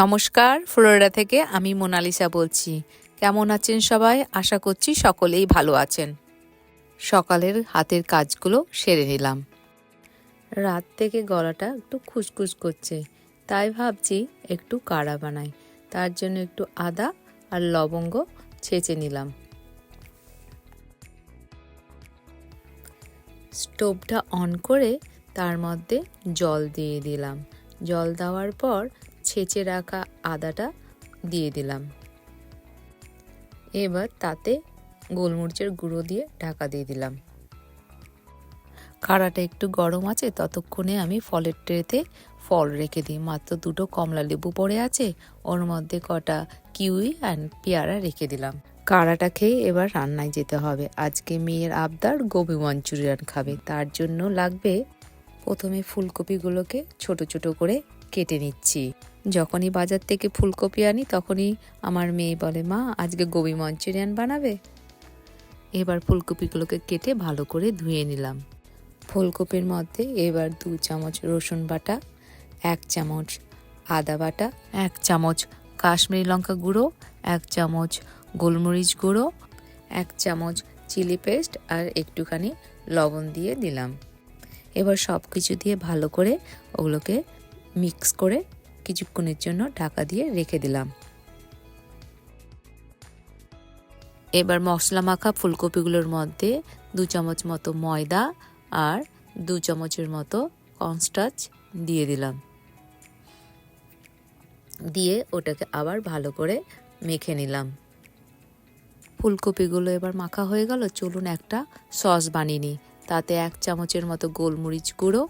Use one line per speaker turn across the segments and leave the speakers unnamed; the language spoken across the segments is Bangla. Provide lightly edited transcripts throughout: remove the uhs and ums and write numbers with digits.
নমস্কার, ফ্লোরিডা থেকে আমি মোনালিসা বলছি। কেমন আছেন সবাই? আশা করছি সকলেই ভালো আছেন। সকালের হাতের কাজগুলো সেরে নিলাম। রাত থেকে গলাটা একটু খুসখুস করছে, তাই ভাবছি একটু কাঢ়া বানাই। তার জন্য একটু আদা আর লবঙ্গ ছেঁচে নিলাম। স্টোভটা অন করে তার মধ্যে জল দিয়ে দিলাম। জল দেওয়ার পর ছেঁচে রাখা আদাটা দিয়ে দিলাম। এবার তাতে গোলমরিচের গুঁড়ো দিয়ে ঢাকা দিয়ে দিলাম। কাড়াটা একটু গরম আছে, ততক্ষণে আমি ফলের ট্রেতে ফল রেখে দিই। মাত্র 2টো কমলা লেবু পড়ে আছে, ওর মধ্যে কটা কিউই আর পেয়ারা রেখে দিলাম। কাড়াটা খেয়ে এবার রান্নায় যেতে হবে। আজকে মেয়ের আবদার গোবি মাঞ্চুরিয়ান খাবে, তার জন্য লাগবে প্রথমে ফুলকপিগুলোকে ছোট ছোট করে কেটে নিচ্ছি। যখনই বাজার থেকে ফুলকপি আনি তখনই আমার মেয়ে বলে, মা আজকে গোবি মাঞ্চুরিয়ান বানাবে। এবার ফুলকপিগুলোকে কেটে ভালো করে ধুয়ে নিলাম। ফুলকপির মধ্যে এবার 2 চামচ রসুন বাটা, 1 চামচ আদা বাটা, 1 চামচ কাশ্মীরি লঙ্কা গুঁড়ো, 1 চামচ গোলমরিচ গুঁড়ো, 1 চামচ চিলি পেস্ট আর একটুখানি লবণ দিয়ে দিলাম। এবার সব কিছু দিয়ে ভালো করে ওগুলোকে মিক্স করে কিছুক্ষণের জন্য ঢাকা দিয়ে রেখে দিলাম। এবার মশলা মাখা ফুলকপিগুলোর মধ্যে 2 চামচ মতো ময়দা আর 2 চামচের মতো কর্নস্টার্চ দিয়ে দিলাম। দিয়ে ওটাকে আবার ভালো করে মেখে নিলাম। ফুলকপিগুলো এবার মাখা হয়ে গেল। চলুন একটা সস বানিয়ে নিই। তাতে 1 চামচের মতো গোলমরিচ গুঁড়ো,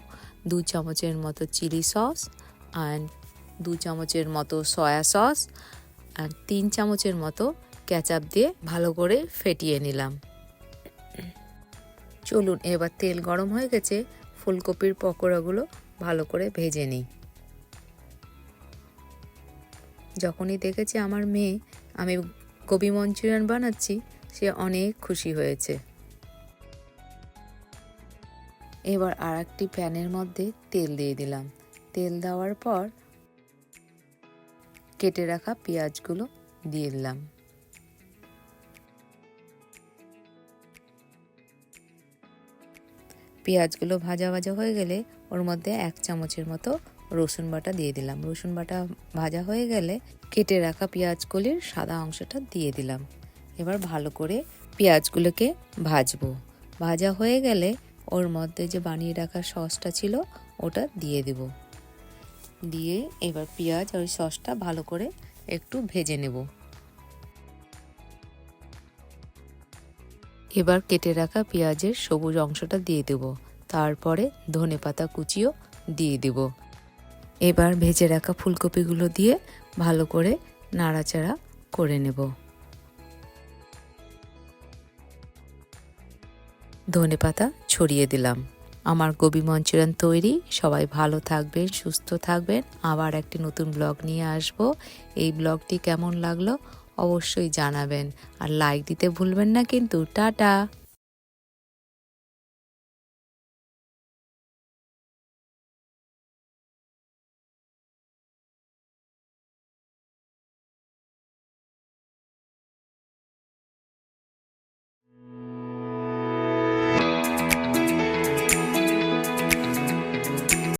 2 চামচের মতো চিলি সস আর 2 চামচের মতো সয়া সস আর 3 চামচের মতো কেচাপ দিয়ে ভালো করে ফেটিয়ে নিলাম। চলুন এবার তেল গরম হয়ে গেছে, ফুলকপির পকোড়াগুলো ভালো করে ভেজে নিই। যখনই দেখেছে আমার মেয়ে আমি গোবি মাঞ্চুরিয়ান বানাচ্ছি, সে অনেক খুশি হয়েছে। এবার আরেকটি প্যানের মধ্যে তেল দিয়ে দিলাম। তেল দেওয়ার পর কেটে রাখা পেঁয়াজগুলো দিয়ে দিলাম। পেঁয়াজগুলো ভাজা ভাজা হয়ে গেলে ওর মধ্যে 1 চামচের মতো রসুন বাটা দিয়ে দিলাম। রসুন বাটা ভাজা হয়ে গেলে কেটে রাখা পেঁয়াজগুলির সাদা অংশটা দিয়ে দিলাম। এবার ভালো করে পেঁয়াজগুলোকে ভাজবো। ভাজা হয়ে গেলে ওর মধ্যে যে বানিয়ে রাখা সসটা ছিল ওটা দিয়ে দেব। দিয়ে এবার পেঁয়াজ আর ওই সসটা ভালো করে একটু ভেজে নেব। এবার কেটে রাখা পেঁয়াজের সবুজ অংশটা দিয়ে দেব। তারপরে ধনেপাতা কুচিও দিয়ে দেব। এবার ভেজে রাখা ফুলকপিগুলো দিয়ে ভালো করে নাড়াচাড়া করে নেব। ধনেপাতা ছড়িয়ে দিলাম। আমার গোবি মাঞ্চুরিয়ান তৈরি। সবাই ভালো থাকবেন, সুস্থ থাকবেন। আবার একটি নতুন ব্লগ নিয়ে আসব। এই ব্লগটি কেমন লাগলো অবশ্যই জানাবেন আর লাইক দিতে ভুলবেন না কিন্তু। টাটা।